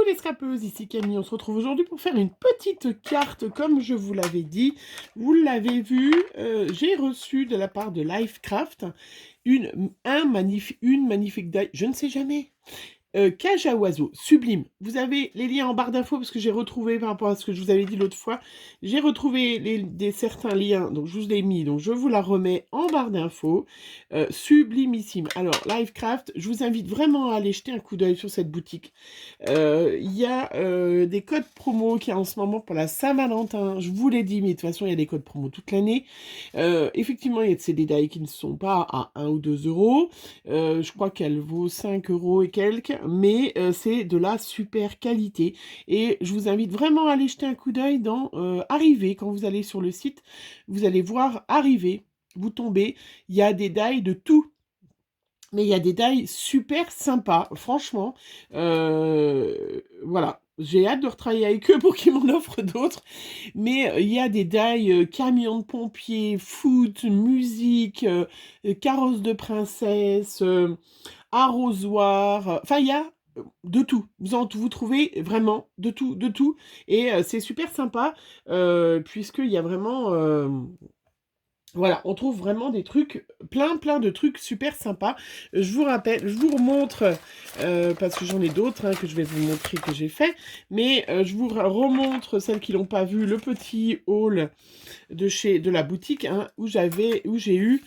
les scrapeuses, ici Camille, on se retrouve aujourd'hui pour faire une petite carte comme je vous l'avais dit. Vous l'avez vu, j'ai reçu de la part de Lifecraft une magnifique die, je ne sais jamais, cage à oiseaux, sublime. Vous avez les liens en barre d'infos parce que j'ai retrouvé, par rapport à ce que je vous avais dit l'autre fois, j'ai retrouvé certains liens, donc je vous les ai mis, donc je vous la remets en barre d'infos. Sublimissime. Alors, Lifecraft, je vous invite vraiment à aller jeter un coup d'œil sur cette boutique. Il y a des codes promo qu'il y a en ce moment pour la Saint-Valentin. Je vous l'ai dit, mais de toute façon, il y a des codes promo toute l'année. Effectivement, il y a de ces détails qui ne sont pas à 1 ou 2 euros. Je crois qu'elle vaut 5 euros et quelques, mais c'est de la super qualité. Et je vous invite vraiment à aller jeter un coup d'œil dans Arriver. Quand vous allez sur le site, vous allez voir Arriver. Vous tombez, il y a des dies de tout. Mais il y a des dies super sympas, franchement. Voilà. J'ai hâte de retravailler avec eux pour qu'ils m'en offrent d'autres. Mais il y a des dies camions de pompiers, foot, musique, carrosse de princesse, arrosoir. Enfin, il y a de tout. Vous trouvez vraiment de tout, de tout. Et c'est super sympa, puisqu'il y a vraiment... voilà, on trouve vraiment des trucs, plein de trucs super sympas. Je vous rappelle, je vous remontre, parce que j'en ai d'autres que je vais vous montrer que j'ai fait, mais je vous remontre celles qui l'ont pas vu, le petit haul de la boutique où j'ai eu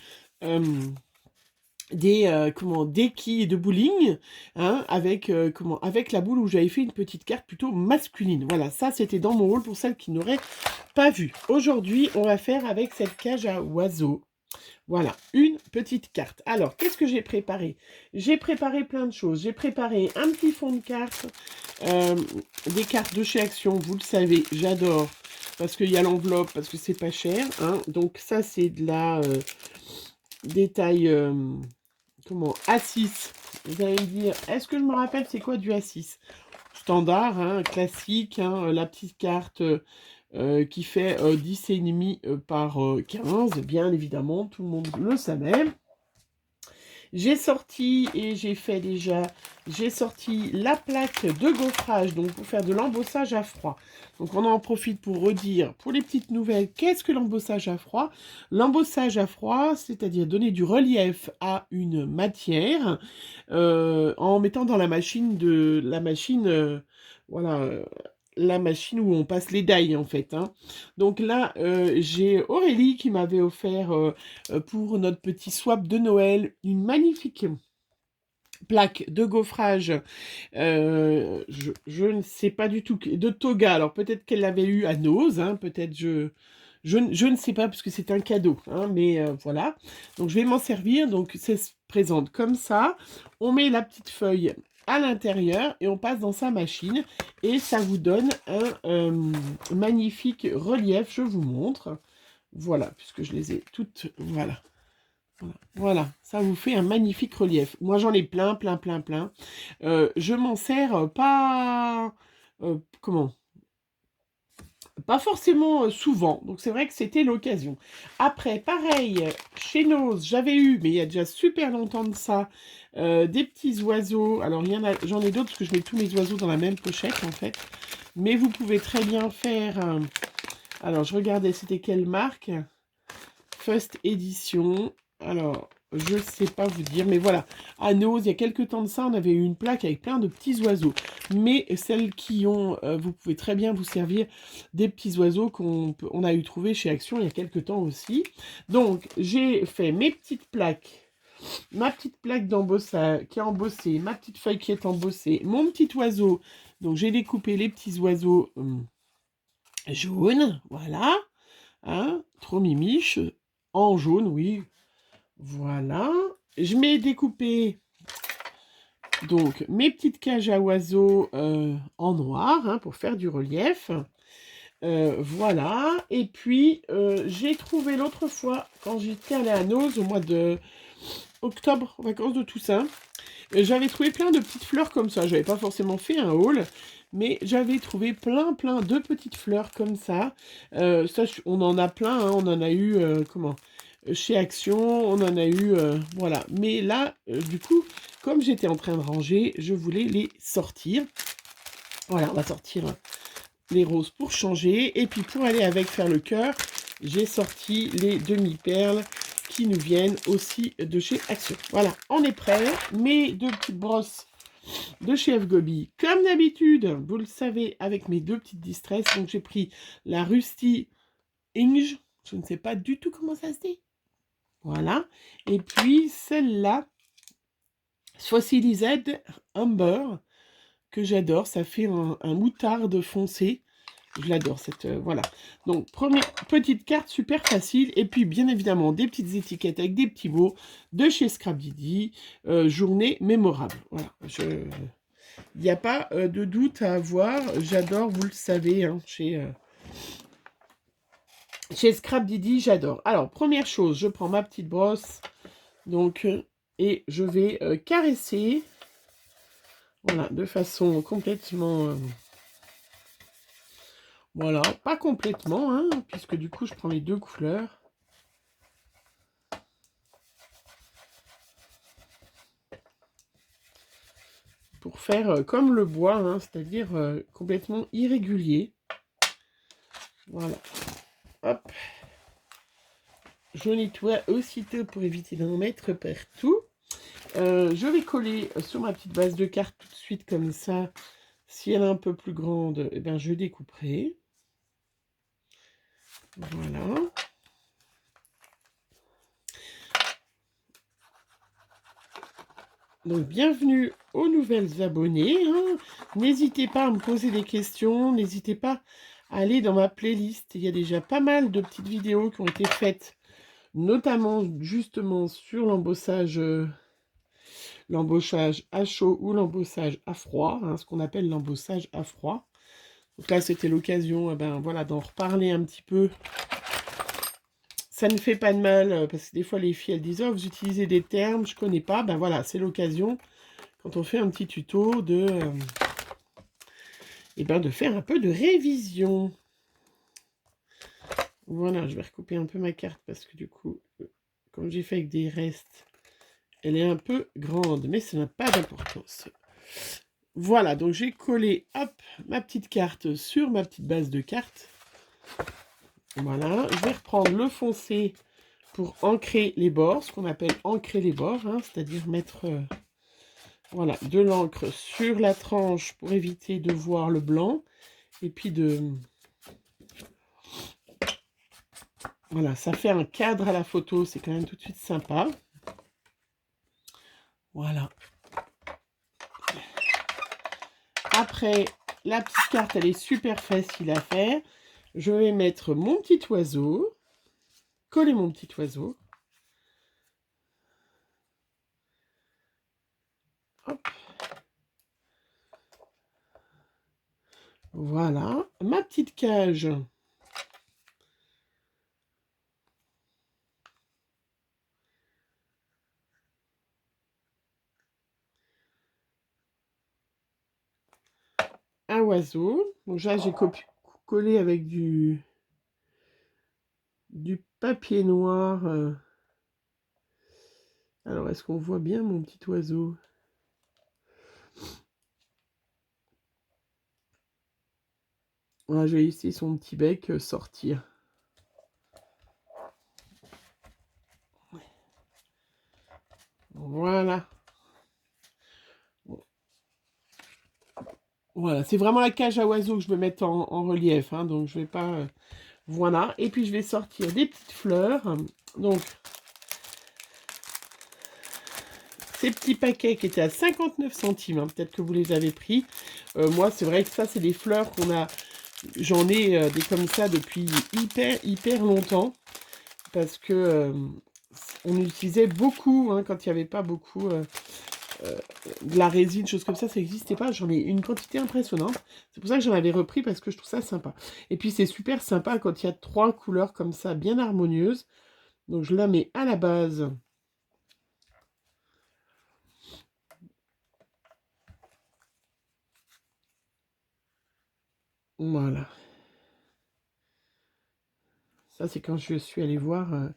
des quilles de bowling, avec la boule où j'avais fait une petite carte plutôt masculine. Voilà, ça c'était dans mon haul pour celles qui n'auraient pas vu. Aujourd'hui, on va faire avec cette cage à oiseaux. Voilà, une petite carte. Alors, qu'est-ce que j'ai préparé? J'ai préparé plein de choses. J'ai préparé un petit fond de cartes, des cartes de chez Action, vous le savez, j'adore, parce qu'il y a l'enveloppe, parce que c'est pas cher. Donc ça, c'est de la détail... A6. Vous allez me dire, est-ce que je me rappelle c'est quoi du A6? Standard, classique, la petite carte qui fait 10,5 par 15, bien évidemment, tout le monde le savait. J'ai sorti la plaque de gaufrage, donc pour faire de l'embossage à froid. Donc on en profite pour redire, pour les petites nouvelles, qu'est-ce que l'embossage à froid? L'embossage à froid, c'est-à-dire donner du relief à une matière en mettant dans la machine voilà, la machine où on passe les die en fait. Donc là, j'ai Aurélie qui m'avait offert pour notre petit swap de Noël une magnifique plaque de gaufrage. Je ne sais pas du tout, de Toga. Alors peut-être qu'elle l'avait eu à Nose, peut-être je ne sais pas parce que c'est un cadeau, mais voilà. Donc je vais m'en servir. Donc ça se présente comme ça. On met la petite feuille à l'intérieur et on passe dans sa machine et ça vous donne un magnifique relief. Je vous montre. Voilà, puisque je les ai toutes. Voilà. Voilà, ça vous fait un magnifique relief. Moi, j'en ai plein. Je m'en sers pas... comment? Pas forcément souvent, donc c'est vrai que c'était l'occasion. Après, pareil, chez Nose, j'avais eu, mais il y a déjà super longtemps de ça, des petits oiseaux. Alors, j'en ai d'autres parce que je mets tous mes oiseaux dans la même pochette, en fait. Mais vous pouvez très bien faire... alors, je regardais, c'était quelle marque? First Edition. Alors, je ne sais pas vous dire, mais voilà. À Nose, il y a quelques temps de ça, on avait eu une plaque avec plein de petits oiseaux. Mais celles qui ont, vous pouvez très bien vous servir des petits oiseaux qu'on a eu trouvé chez Action il y a quelques temps aussi. Donc, j'ai fait mes petites plaques. Ma petite plaque d'embossage qui est embossée, ma petite feuille qui est embossée, mon petit oiseau. Donc, j'ai découpé les petits oiseaux jaunes, voilà. Trop mimiche. En jaune, oui. Voilà. Je m'ai découpé donc mes petites cages à oiseaux en noir pour faire du relief. Voilà. Et puis, j'ai trouvé l'autre fois, quand j'étais allée à Nose au mois de octobre, vacances de Toussaint, j'avais trouvé plein de petites fleurs comme ça. J'avais pas forcément fait un haul, mais j'avais trouvé plein de petites fleurs comme ça. Ça, on en a plein, on en a eu, chez Action, on en a eu, voilà. Mais là, du coup, comme j'étais en train de ranger, je voulais les sortir. Voilà, on va sortir les roses pour changer. Et puis pour aller avec faire le cœur, j'ai sorti les demi-perles qui nous viennent aussi de chez Action. Voilà, on est prêt. Mes deux petites brosses de chez F Gobi, comme d'habitude, vous le savez, avec mes deux petites distress. Donc j'ai pris la Rusty Inge, je ne sais pas du tout comment ça se dit. Voilà. Et puis celle-là, Fossili Z Amber, que j'adore. Ça fait un moutarde foncé. Je l'adore, cette... voilà. Donc, première petite carte super facile. Et puis, bien évidemment, des petites étiquettes avec des petits mots de chez Scrap Didi. Journée mémorable. Voilà. Il n'y a pas de doute à avoir. J'adore, vous le savez, hein, chez Scrap Didi, j'adore. Alors, première chose, je prends ma petite brosse. Donc, et je vais caresser. Voilà, de façon complètement... voilà, pas complètement, hein, puisque du coup, je prends les deux couleurs. Pour faire comme le bois, hein, c'est-à-dire complètement irrégulier. Voilà. Hop. Je nettoie aussitôt pour éviter d'en mettre partout. Je vais coller sur ma petite base de cartes tout de suite comme ça. Si elle est un peu plus grande, eh bien, je découperai. Voilà. Donc, bienvenue aux nouvelles abonnés. Hein. N'hésitez pas à me poser des questions. N'hésitez pas à aller dans ma playlist. Il y a déjà pas mal de petites vidéos qui ont été faites, notamment justement sur l'embossage à chaud ou l'embossage à froid, hein, ce qu'on appelle l'embossage à froid. Donc là, c'était l'occasion voilà, d'en reparler un petit peu. Ça ne fait pas de mal, parce que des fois, les filles, elles disent « Oh, vous utilisez des termes, je ne connais pas. » Ben voilà, c'est l'occasion, quand on fait un petit tuto, de faire un peu de révision. Voilà, je vais recouper un peu ma carte, parce que du coup, comme j'ai fait avec des restes, elle est un peu grande, mais ça n'a pas d'importance. Voilà, donc j'ai collé, hop, ma petite carte sur ma petite base de cartes. Voilà, je vais reprendre le foncé pour ancrer les bords, ce qu'on appelle ancrer les bords, hein, c'est-à-dire mettre voilà, de l'encre sur la tranche pour éviter de voir le blanc. Et puis voilà, ça fait un cadre à la photo, c'est quand même tout de suite sympa. Voilà. Après, la petite carte, elle est super facile à faire. Je vais mettre mon petit oiseau, coller mon petit oiseau. Hop. Voilà, ma petite cage. Un oiseau. Donc là, j'ai collé avec du papier noir. Alors, est-ce qu'on voit bien mon petit oiseau? Voilà, je vais laisser son petit bec sortir. Voilà. Voilà, c'est vraiment la cage à oiseaux que je veux mettre en relief, hein, donc je vais pas... voilà, et puis je vais sortir des petites fleurs. Donc, ces petits paquets qui étaient à 59 centimes, hein, peut-être que vous les avez pris. Moi, c'est vrai que ça, c'est des fleurs qu'on a... J'en ai des comme ça depuis hyper longtemps, parce que on utilisait beaucoup, hein, quand il n'y avait pas beaucoup... de la résine, choses comme ça n'existait pas. J'en ai une quantité impressionnante. C'est pour ça que j'en avais repris, parce que je trouve ça sympa. Et puis, c'est super sympa quand il y a 3 couleurs comme ça, bien harmonieuses. Donc, je la mets à la base. Voilà. Ça, c'est quand je suis allée voir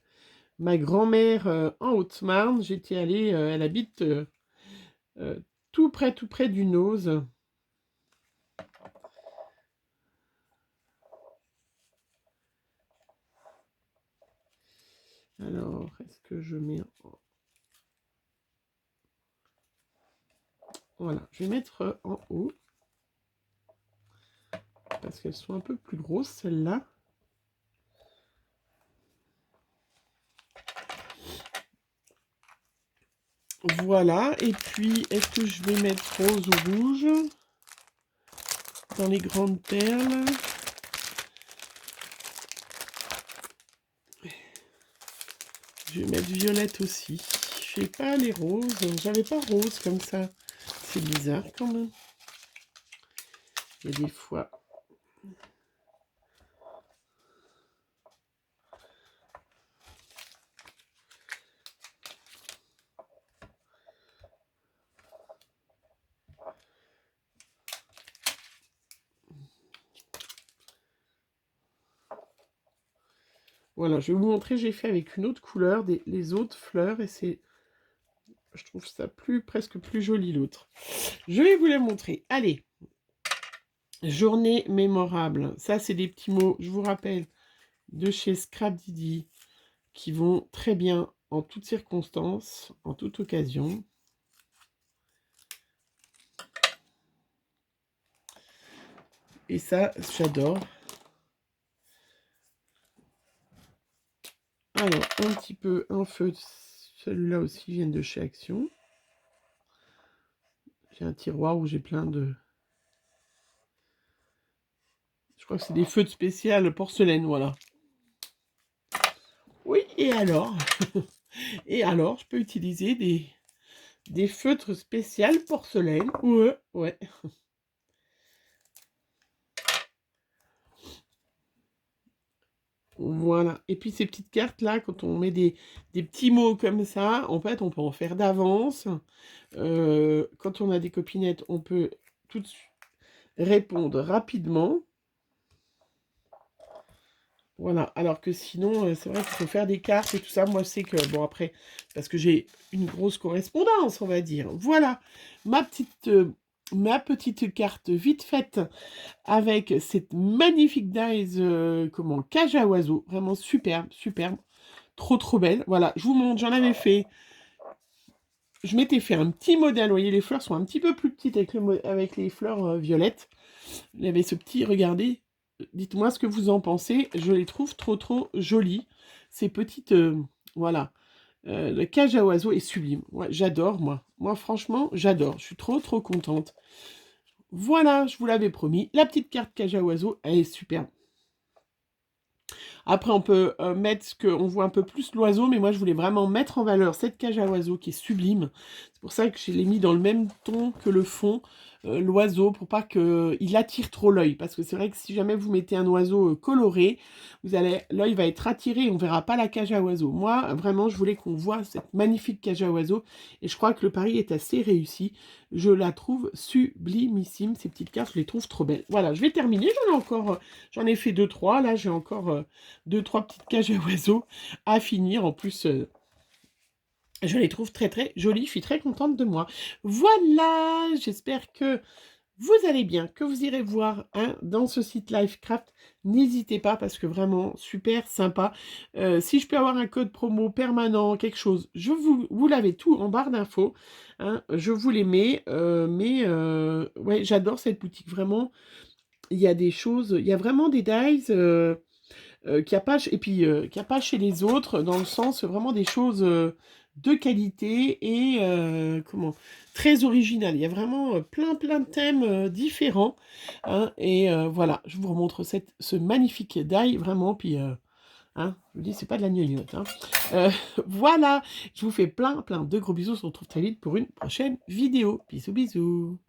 ma grand-mère en Haute-Marne. J'étais allée, elle habite tout près du Nose. Alors, est-ce que je mets... Voilà, je vais mettre en haut. Parce qu'elles sont un peu plus grosses, celles-là. Voilà, et puis, est-ce que je vais mettre rose ou rouge dans les grandes perles? Je vais mettre violette aussi. Je n'ai pas les roses, j'avais pas rose comme ça. C'est bizarre quand même. Il y a des fois... Voilà, je vais vous montrer, j'ai fait avec une autre couleur les autres fleurs et c'est... Je trouve ça presque plus joli l'autre. Je vais vous les montrer. Allez, journée mémorable. Ça, c'est des petits mots, je vous rappelle, de chez Scrap Didi, qui vont très bien en toutes circonstances, en toute occasion. Et ça, j'adore. Alors, un petit peu, un feu, celui-là aussi vient de chez Action. J'ai un tiroir où j'ai plein de... Je crois que c'est des feux de spécial porcelaine, voilà. Oui, et alors et alors, je peux utiliser des feutres spécial porcelaine. Ouais, ouais. Voilà. Et puis ces petites cartes-là, quand on met des petits mots comme ça, en fait, on peut en faire d'avance. Quand on a des copinettes, on peut tout de suite répondre rapidement. Voilà, alors que sinon, c'est vrai qu'il faut faire des cartes et tout ça. Moi, je sais que, bon, après, parce que j'ai une grosse correspondance, on va dire. Voilà, ma petite carte vite faite avec cette magnifique dies, cage à oiseaux. Vraiment superbe, superbe. Trop, trop belle. Voilà, je vous montre, j'en avais fait. Je m'étais fait un petit modèle. Vous voyez, les fleurs sont un petit peu plus petites avec les fleurs violettes. Il y avait ce petit, regardez. Dites-moi ce que vous en pensez. Je les trouve trop, trop jolies. Ces petites... voilà. Le cage à oiseaux est sublime. Ouais, j'adore, moi. Moi, franchement, j'adore. Je suis trop, trop contente. Voilà, je vous l'avais promis. La petite carte cage à oiseaux, elle est superbe. Après, on peut mettre ce qu'on voit un peu plus l'oiseau, mais moi, je voulais vraiment mettre en valeur cette cage à oiseaux qui est sublime. C'est pour ça que je l'ai mis dans le même ton que le fond, l'oiseau, pour pas qu'il attire trop l'œil. Parce que c'est vrai que si jamais vous mettez un oiseau coloré, l'œil va être attiré et on verra pas la cage à oiseaux. Moi, vraiment, je voulais qu'on voit cette magnifique cage à oiseaux et je crois que le pari est assez réussi. Je la trouve sublimissime, ces petites cartes, je les trouve trop belles. Voilà, je vais terminer, j'en ai fait 2-3, là j'ai encore 2-3 petites cages à oiseaux à finir. En plus, je les trouve très très jolies, je suis très contente de moi. Voilà, j'espère que vous allez bien, que vous irez voir dans ce site Livecraft. N'hésitez pas parce que vraiment super sympa. Si je peux avoir un code promo permanent, quelque chose, vous l'avez tout en barre d'infos. Hein, je vous les mets. Ouais, j'adore cette boutique. Vraiment, il y a des choses, il y a vraiment des dies qu'il n'y a pas, et puis qu'il n'y a pas chez les autres, dans le sens vraiment des choses de qualité et très originales. Il y a vraiment plein de thèmes différents. Hein, et voilà, je vous remontre ce magnifique die, vraiment, puis hein, je vous dis, c'est pas de la gnognotte. Hein. Voilà, je vous fais plein de gros bisous. On se retrouve très vite pour une prochaine vidéo. Bisous, bisous.